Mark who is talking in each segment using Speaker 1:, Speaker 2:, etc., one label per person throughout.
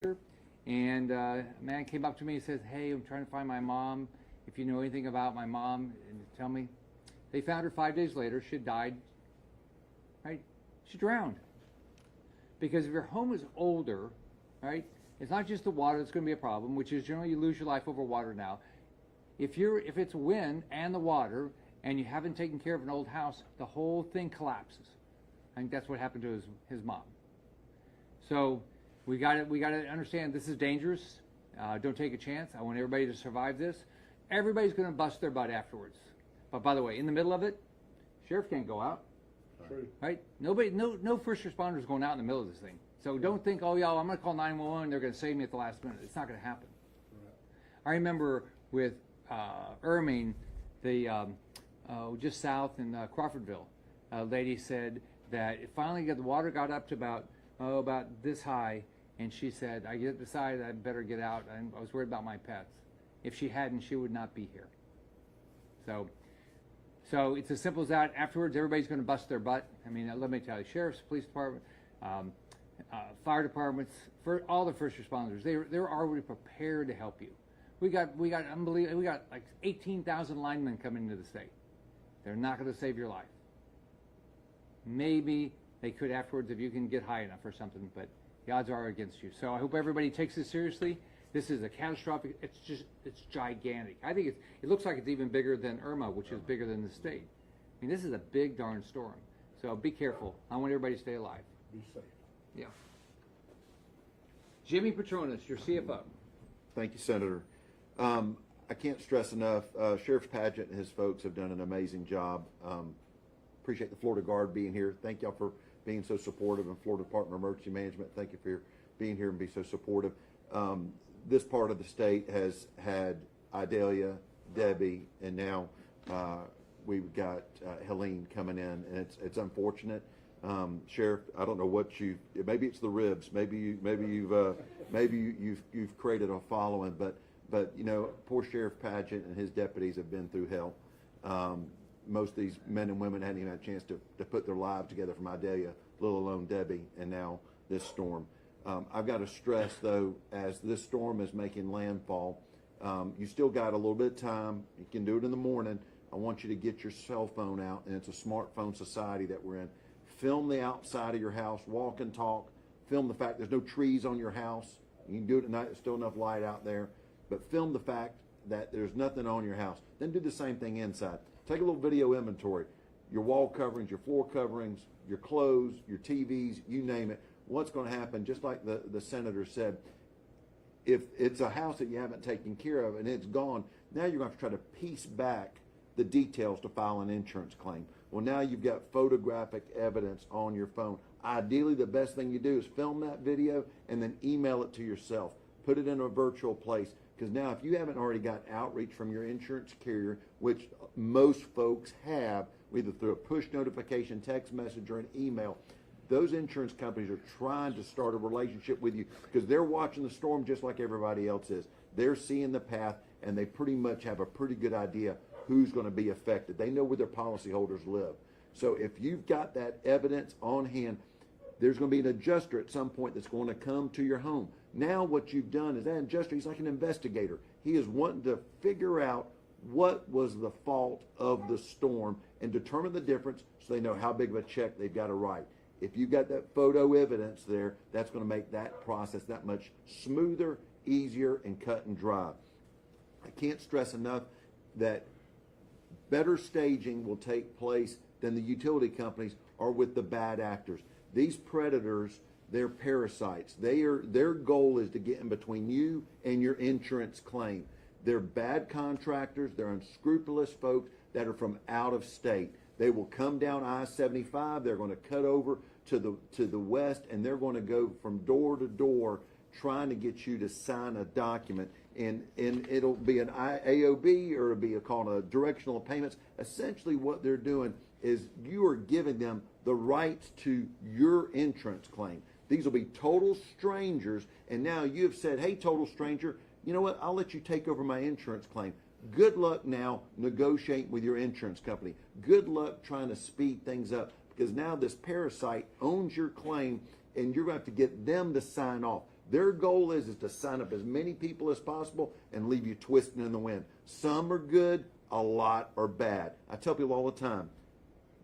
Speaker 1: And a man came up to me and says, "Hey, I'm trying to find my mom. If you know anything about my mom, and tell me." They found her 5 days later. She had died. Right? She drowned. Because if your home is older, right, it's not just the water that's going to be a problem, which is generally you lose your life over water now. If it's wind and the water, and you haven't taken care of an old house, the whole thing collapses. I think that's what happened to his mom. So we got to understand this is dangerous. Don't take a chance. I want everybody to survive this. Everybody's going to bust their butt afterwards. But by the way, in the middle of it, sheriff can't go out.
Speaker 2: True.
Speaker 1: Right? No first responders going out in the middle of this thing. So don't think, oh yeah, I'm going to call 911. They're going to save me at the last minute. It's not going to happen.
Speaker 2: Right.
Speaker 1: I remember with Irving, just south in Crawfordville, a lady said that the water got up to about this high, and she said, I decided I better get out. I was worried about my pets. If she hadn't, she would not be here. So it's as simple as that. Afterwards, everybody's going to bust their butt. I mean, let me tell you, sheriffs, police department, fire departments, for all the first responders, they're already prepared to help you. We got unbelievable. We got like 18,000 linemen coming into the state. They're not going to save your life. Maybe they could afterwards if you can get high enough or something, but the odds are against you. So I hope everybody takes this seriously. This is a catastrophic. It's gigantic. I think it looks like it's even bigger than Irma, which is bigger than the state. I mean, this is a big darn storm. So be careful. I want everybody to stay alive.
Speaker 2: Be safe.
Speaker 1: Yeah. Jimmy Petronas, your CFO.
Speaker 3: Thank you, Senator. I can't stress enough, Sheriff Padgett and his folks have done an amazing job. Appreciate the Florida Guard being here. Thank y'all for being so supportive, and Florida Department of Emergency Management, thank you for being here and being so supportive. This part of the state has had Idalia, Debbie, and now we've got Helene coming in, and it's unfortunate. Sheriff, I don't know what maybe it's the ribs, maybe you've created a following, but you know, poor Sheriff Padgett and his deputies have been through hell. Most of these men and women hadn't even had a chance to put their lives together from Idalia, let alone Debbie, and now this storm. I've got to stress, though, as this storm is making landfall, you still got a little bit of time. You can do it in the morning. I want you to get your cell phone out, and it's a smartphone society that we're in. Film the outside of your house, walk and talk. Film the fact there's no trees on your house. You can do it at night, there's still enough light out there. But film the fact that there's nothing on your house. Then do the same thing inside. Take a little video inventory. Your wall coverings, your floor coverings, your clothes, your TVs, you name it. What's going to happen, just like the senator said, if it's a house that you haven't taken care of and it's gone, now you're going to have to try to piece back the details to file an insurance claim. Well, now you've got photographic evidence on your phone. Ideally, the best thing you do is film that video and then email it to yourself. Put it in a virtual place, because now if you haven't already got outreach from your insurance carrier, which most folks have, either through a push notification, text message, or an email, those insurance companies are trying to start a relationship with you because they're watching the storm just like everybody else is. They're seeing the path, and they pretty much have a pretty good idea who's going to be affected. They know where their policyholders live. So if you've got that evidence on hand, there's going to be an adjuster at some point that's going to come to your home. Now what you've done is that adjuster, he's like an investigator. He is wanting to figure out what was the fault of the storm and determine the difference so they know how big of a check they've got to write. If you've got that photo evidence there, that's going to make that process that much smoother, easier, and cut and dry. I can't stress enough that better staging will take place than the utility companies are with the bad actors. These predators, they're parasites. Their goal is to get in between you and your insurance claim. They're bad contractors. They're unscrupulous folks that are from out of state. They will come down I-75. They're going to cut over to the west, and they're going to go from door to door trying to get you to sign a document. And it'll be an AOB, or it'll be called a directional payments. Essentially what they're doing is you are giving them the rights to your insurance claim. These will be total strangers, and now you've said, hey, total stranger, you know what, I'll let you take over my insurance claim. Good luck now negotiating with your insurance company. Good luck trying to speed things up, because now this parasite owns your claim, and you're going to have to get them to sign off. Their goal is to sign up as many people as possible and leave you twisting in the wind. Some are good, a lot are bad. I tell people all the time,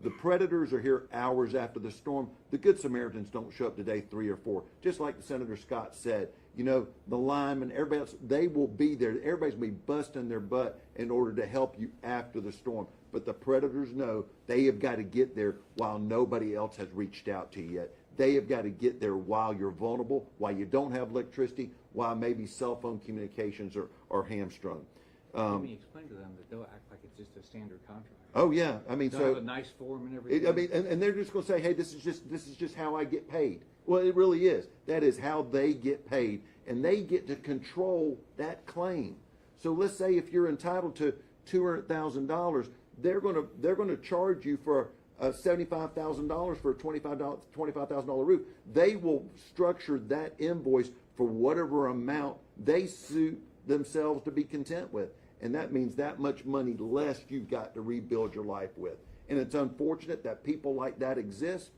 Speaker 3: the predators are here hours after the storm. The Good Samaritans don't show up today 3 or 4. Just like Senator Scott said, you know, the linemen, everybody else, they will be there. Everybody's going to be busting their butt in order to help you after the storm. But the predators know they have got to get there while nobody else has reached out to you yet. They have got to get there while you're vulnerable, while you don't have electricity, while maybe cell phone communications are hamstrung.
Speaker 1: Let me explain to them that they'll act like it's just a standard contract.
Speaker 3: Oh yeah, I mean,
Speaker 1: They'll
Speaker 3: so
Speaker 1: have a nice form and everything.
Speaker 3: I mean, and they're just going to say, hey, this is just how I get paid. Well, it really is. That is how they get paid, and they get to control that claim. So let's say if you're entitled to $200,000, they're going to charge you for $75,000 for a $25,000 roof. They will structure that invoice for whatever amount they suit themselves to be content with. And that means that much money less you've got to rebuild your life with. And it's unfortunate that people like that exist.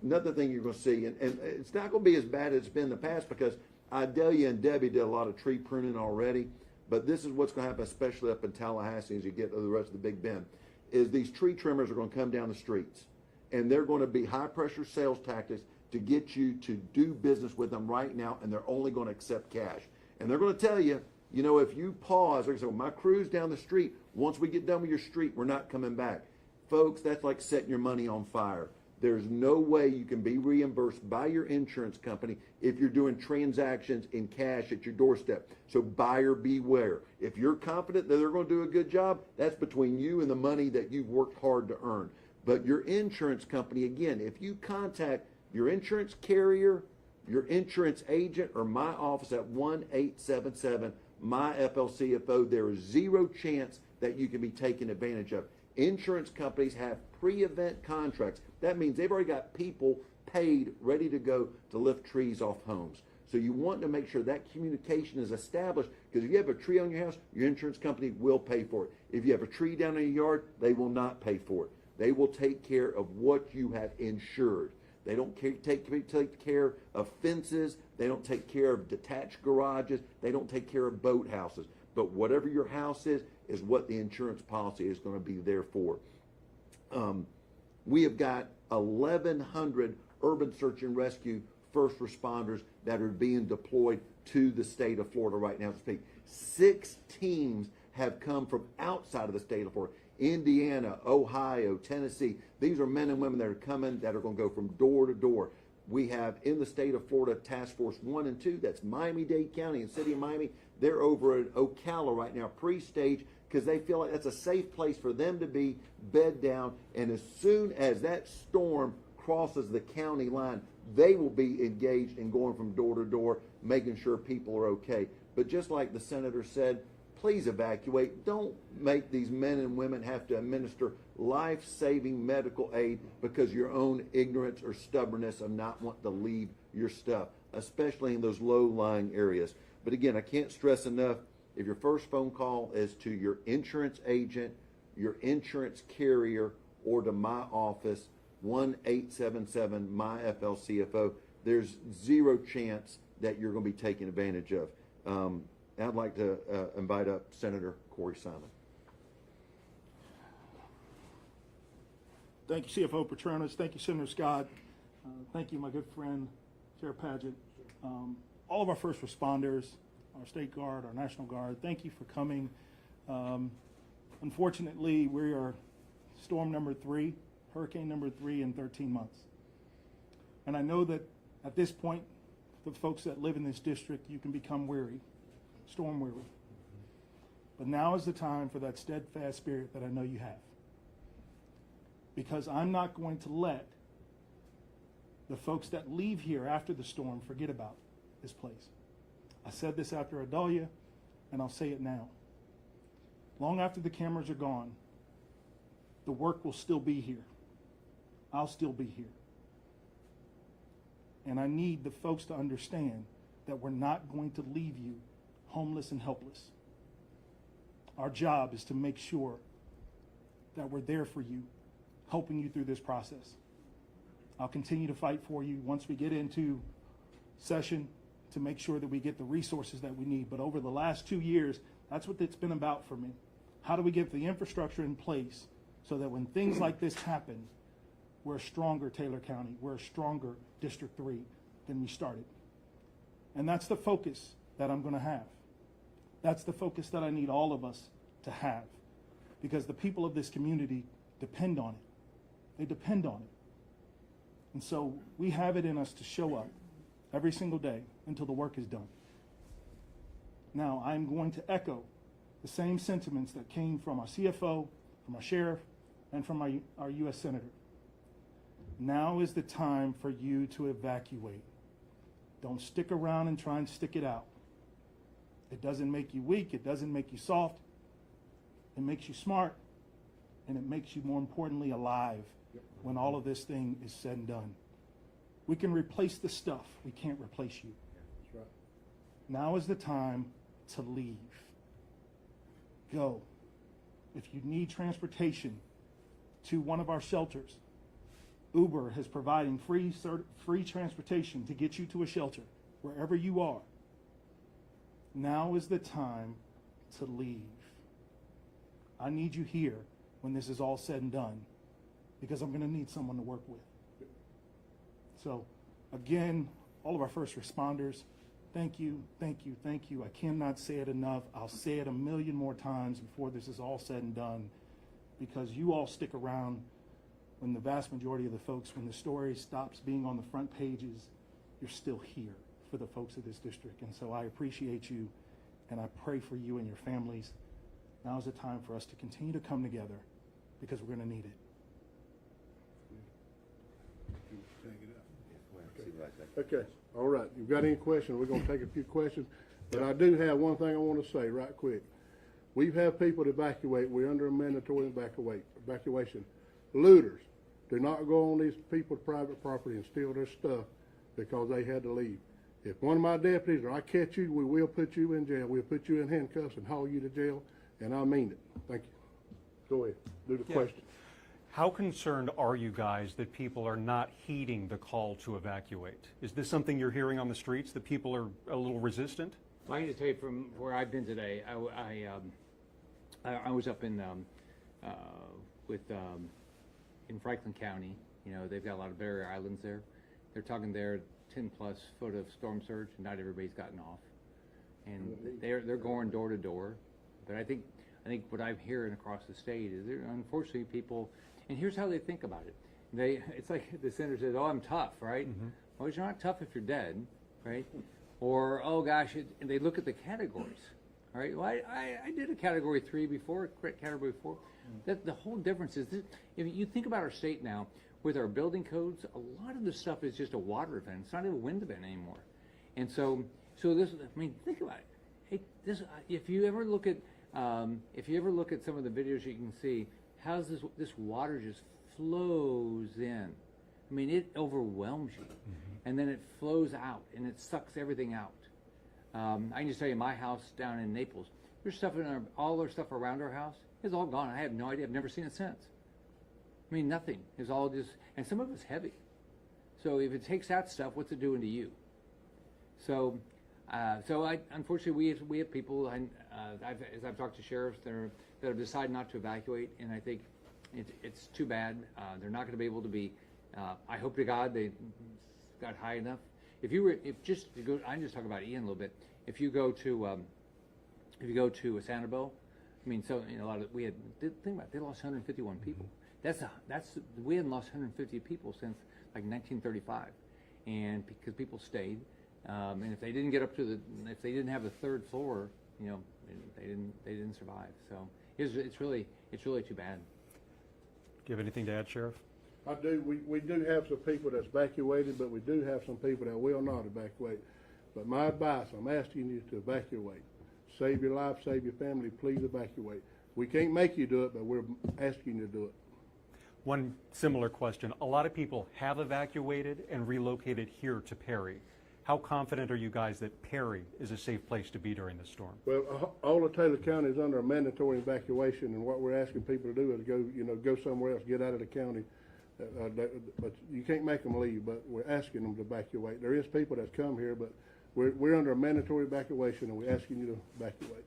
Speaker 3: Another thing you're going to see, and it's not going to be as bad as it's been in the past, because Idalia and Debbie did a lot of tree pruning already, but this is what's going to happen, especially up in Tallahassee as you get to the rest of the Big Bend, is these tree trimmers are going to come down the streets, and they're going to be high-pressure sales tactics to get you to do business with them right now, and they're only going to accept cash. And they're going to tell you, you know, if you pause, like I said, well, my crew's down the street. Once we get done with your street, we're not coming back. Folks, that's like setting your money on fire. There's no way you can be reimbursed by your insurance company if you're doing transactions in cash at your doorstep. So buyer beware. If you're confident that they're going to do a good job, that's between you and the money that you've worked hard to earn. But your insurance company, again, if you contact your insurance carrier, your insurance agent, or my office at 1-877-MY-FLCFO, there is zero chance that you can be taken advantage of. Insurance companies have pre-event contracts. That means they've already got people paid, ready to go to lift trees off homes. So you want to make sure that communication is established, because if you have a tree on your house, your insurance company will pay for it. If you have a tree down in your yard, they will not pay for it. They will take care of what you have insured. They don't take care of fences. They don't take care of detached garages. They don't take care of boat houses. But whatever your house is what the insurance policy is going to be there for. We have got 1,100 urban search and rescue first responders that are being deployed to the state of Florida right now to speak. 6 teams have come from outside of the state of Florida. Indiana, Ohio, Tennessee. These are men and women that are coming, that are going to go from door to door. We have in the state of Florida Task Force 1 and 2, that's Miami-Dade County and City of Miami. They're over at Ocala right now, pre-stage, because they feel like that's a safe place for them to be, bed down, and as soon as that storm crosses the county line, they will be engaged in going from door to door, making sure people are okay. But just like the senator said, please evacuate. Don't make these men and women have to administer life-saving medical aid because your own ignorance or stubbornness of not wanting to leave your stuff, especially in those low-lying areas. But again, I can't stress enough, if your first phone call is to your insurance agent, your insurance carrier, or to my office, 1-877-MY-FLCFO, there's zero chance that you're going to be taken advantage of. I'd like to invite up Senator Corey Simon.
Speaker 2: Thank you, CFO Petronas. Thank you, Senator Scott. Thank you, my good friend, Chair Paget. All of our first responders, our State Guard, our National Guard, thank you for coming. Unfortunately, we are storm number 3, hurricane number 3 in 13 months. And I know that at this point, the folks that live in this district, you can become weary, storm weary. But now is the time for that steadfast spirit that I know you have. Because I'm not going to let the folks that leave here after the storm forget about this place. I said this after Idalia, and I'll say it now. Long after the cameras are gone, the work will still be here. I'll still be here. And I need the folks to understand that we're not going to leave you homeless and helpless. Our job is to make sure that we're there for you, helping you through this process. I'll continue to fight for you once we get into session to make sure that we get the resources that we need. But over the last 2 years, that's what it's been about for me. How do we get the infrastructure in place so that when things like this happen, we're a stronger Taylor County, we're a stronger District 3 than we started. And that's the focus that I'm going to have. That's the focus that I need all of us to have, because the people of this community depend on it. They depend on it. And so we have it in us to show up every single day until the work is done. Now, I'm going to echo the same sentiments that came from our CFO, from our sheriff, and from our U.S. Senator. Now is the time for you to evacuate. Don't stick around and try and stick it out. It doesn't make you weak. It doesn't make you soft. It makes you smart. And it makes you, more importantly, alive when all of this thing is said and done. We can replace the stuff. We can't replace you.
Speaker 4: That's right.
Speaker 2: Now is the time to leave. Go. If you need transportation to one of our shelters, Uber is providing free transportation to get you to a shelter wherever you are. Now is the time to leave. I need you here when this is all said and done, because I'm going to need someone to work with. So, again, all of our first responders, thank you, thank you, thank you. I cannot say it enough. I'll say it a million more times before this is all said and done, because you all stick around when the vast majority of the folks, when the story stops being on the front pages, you're still here for the folks of this district. And so I appreciate you, and I pray for you and your families. Now is the time for us to continue to come together, because we're going to need it.
Speaker 4: Okay, all right. You've got any questions? We're going to take a few questions. But I do have one thing I want to say right quick. We've had people to evacuate. We're under a mandatory evacuation. Looters, do not go on these people's private property and steal their stuff because they had to leave. If one of my deputies or I catch you, we will put you in jail. We'll put you in handcuffs and haul you to jail, and I mean it. Thank you. Go ahead. Do the question.
Speaker 5: How concerned are you guys that people are not heeding the call to evacuate? Is this something you're hearing on the streets, that people are a little resistant?
Speaker 1: I can just tell you from where I've been today. I was up in in Franklin County. You know, they've got a lot of barrier islands there. They're talking there 10+ foot of storm surge, and not everybody's gotten off, and they're going door to door. But I think what I'm hearing across the state is there, unfortunately, people. And here's how they think about it. It's like the senator says, "Oh, I'm tough, right?" Mm-hmm. Well, you're not tough if you're dead, right? Or, "Oh gosh," and they look at the categories, right? Well, I did a category 3 before, category 4. Mm-hmm. That the whole difference is that if you think about our state now, with our building codes, a lot of this stuff is just a water event. It's not even a wind event anymore. And so this, I mean, think about it. Hey, this, if you ever look at some of the videos, you can see how this water just flows in. I mean, it overwhelms you, and then it flows out, and it sucks everything out. I can just tell you, my house down in Naples, there's stuff in all our stuff around our house is all gone. I have no idea. I've never seen it since. I mean, nothing. It's all just, and some of it's heavy. So if it takes that stuff, what's it doing to you? So unfortunately, we have people, as I've talked to sheriffs that have decided not to evacuate, and I think it's too bad. They're not going to be able to be. I hope to God they got high enough. I can just talk about Ian a little bit. If you go to Sanibel, I mean, so you know, think about it, they lost 151 people. We hadn't lost 150 people since like 1935, and because people stayed. And if they didn't get up if they didn't have the 3rd floor, you know, they didn't survive. So it's really too bad.
Speaker 5: Do you have anything to add, Sheriff?
Speaker 4: I do. We do have some people that's evacuated, but we do have some people that will not evacuate. But my advice, I'm asking you to evacuate. Save your life, save your family. Please evacuate. We can't make you do it, but we're asking you to do it.
Speaker 5: One similar question. A lot of people have evacuated and relocated here to Perry. How confident are you guys that Perry is a safe place to be during this storm?
Speaker 4: Well, all of Taylor County is under a mandatory evacuation, and what we're asking people to do is go somewhere else, get out of the county. But you can't make them leave. But we're asking them to evacuate. There is people that's come here, but we're under a mandatory evacuation, and we're asking you to evacuate.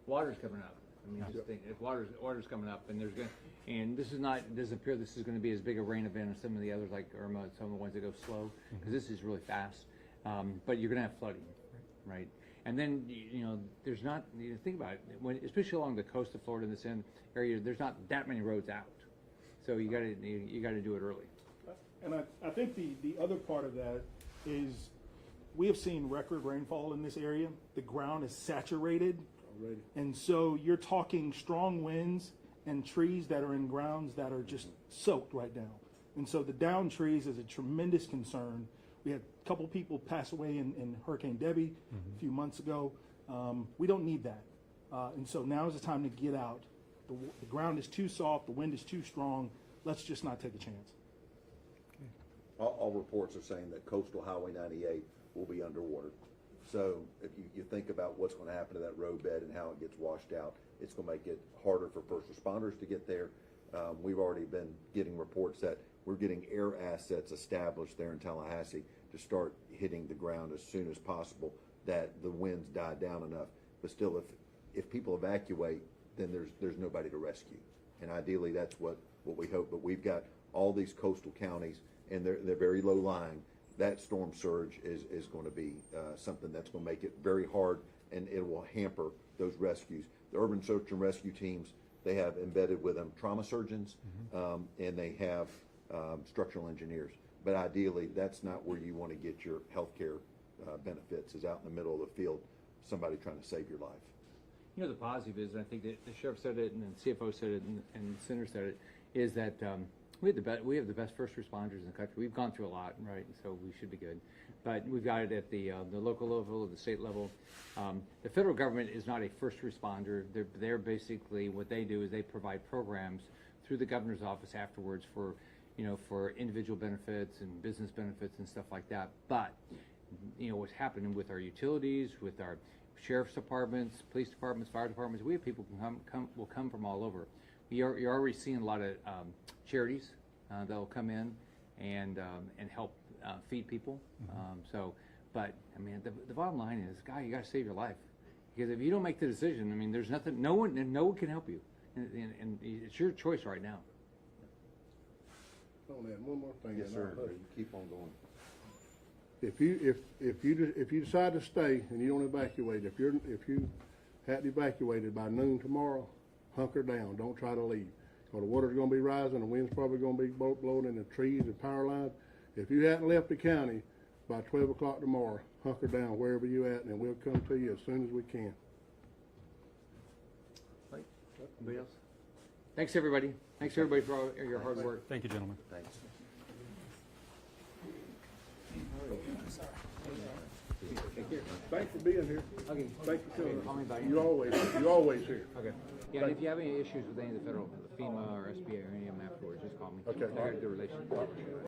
Speaker 1: Water's coming up. I mean, just think, if water's coming up, and it doesn't appear this is going to be as big a rain event as some of the others like Irma, some of the ones that go slow, because this is really fast. But you're going to have flooding, right? And then there's not. Think about it, especially along the coast of Florida in this area, there's not that many roads out, so you got to do it early.
Speaker 2: And I think the other part of that is we have seen record rainfall in this area. The ground is saturated.
Speaker 4: Already.
Speaker 2: And so you're talking strong winds and trees that are in grounds that are just soaked right now. And so the downed trees is a tremendous concern. We had a couple people pass away in Hurricane Debbie a few months ago. We don't need that. And so now is the time to get out. The ground is too soft, the wind is too strong. Let's just not take a chance.
Speaker 3: All reports are saying that coastal Highway 98 will be underwater. So if you think about what's going to happen to that roadbed and how it gets washed out, it's going to make it harder for first responders to get there. We've already been getting reports that we're getting air assets established there in Tallahassee to start hitting the ground as soon as possible, that the winds die down enough. But still, if people evacuate, then there's nobody to rescue. And ideally, that's what we hope. But we've got all these coastal counties, and they're very low lying. That storm surge is going to be something that's going to make it very hard, and it will hamper those rescues. The urban search and rescue teams, they have embedded with them trauma surgeons, and they have structural engineers. But ideally, that's not where you want to get your health care benefits, is out in the middle of the field, somebody trying to save your life.
Speaker 1: The positive is, and I think that the sheriff said it, and the CFO said it, and the senator said it, is that we have the best first responders in the country. We've gone through a lot, right? So we should be good. But we've got it at the local level, the state level. The federal government is not a first responder. They're basically, what they do is they provide programs through the governor's office afterwards for individual benefits and business benefits and stuff like that. But what's happening with our utilities, with our sheriff's departments, police departments, fire departments, we have people will come from all over. You're already seeing a lot of charities that will come in and help feed people. But I mean, the bottom line is, you got to save your life, because if you don't make the decision, I mean, there's nothing, no one can help you, and it's your choice right now.
Speaker 4: I want to add one more thing.
Speaker 3: Yes, sir. You keep on going.
Speaker 4: If you decide to stay and you don't evacuate, if you hadn't evacuated by noon tomorrow, hunker down. Don't try to leave. Because the water's going to be rising, the wind's probably going to be blowing in the trees and power lines. If you hadn't left the county by 12 o'clock tomorrow, hunker down wherever you're at, and we'll come to you as soon as we can.
Speaker 1: Right. Anybody else? Thanks, everybody. Thanks, everybody, for all your hard work.
Speaker 5: Thank you, gentlemen.
Speaker 3: Thanks.
Speaker 1: Take care.
Speaker 4: Thanks for being here.
Speaker 1: Okay.
Speaker 4: Thank you for coming.
Speaker 1: Call me back.
Speaker 4: You're always here.
Speaker 1: Okay. Yeah, and if you have any issues with any of the federal, FEMA or SBA or any of them afterwards, just call me.
Speaker 4: Okay.
Speaker 1: I got a good relationship.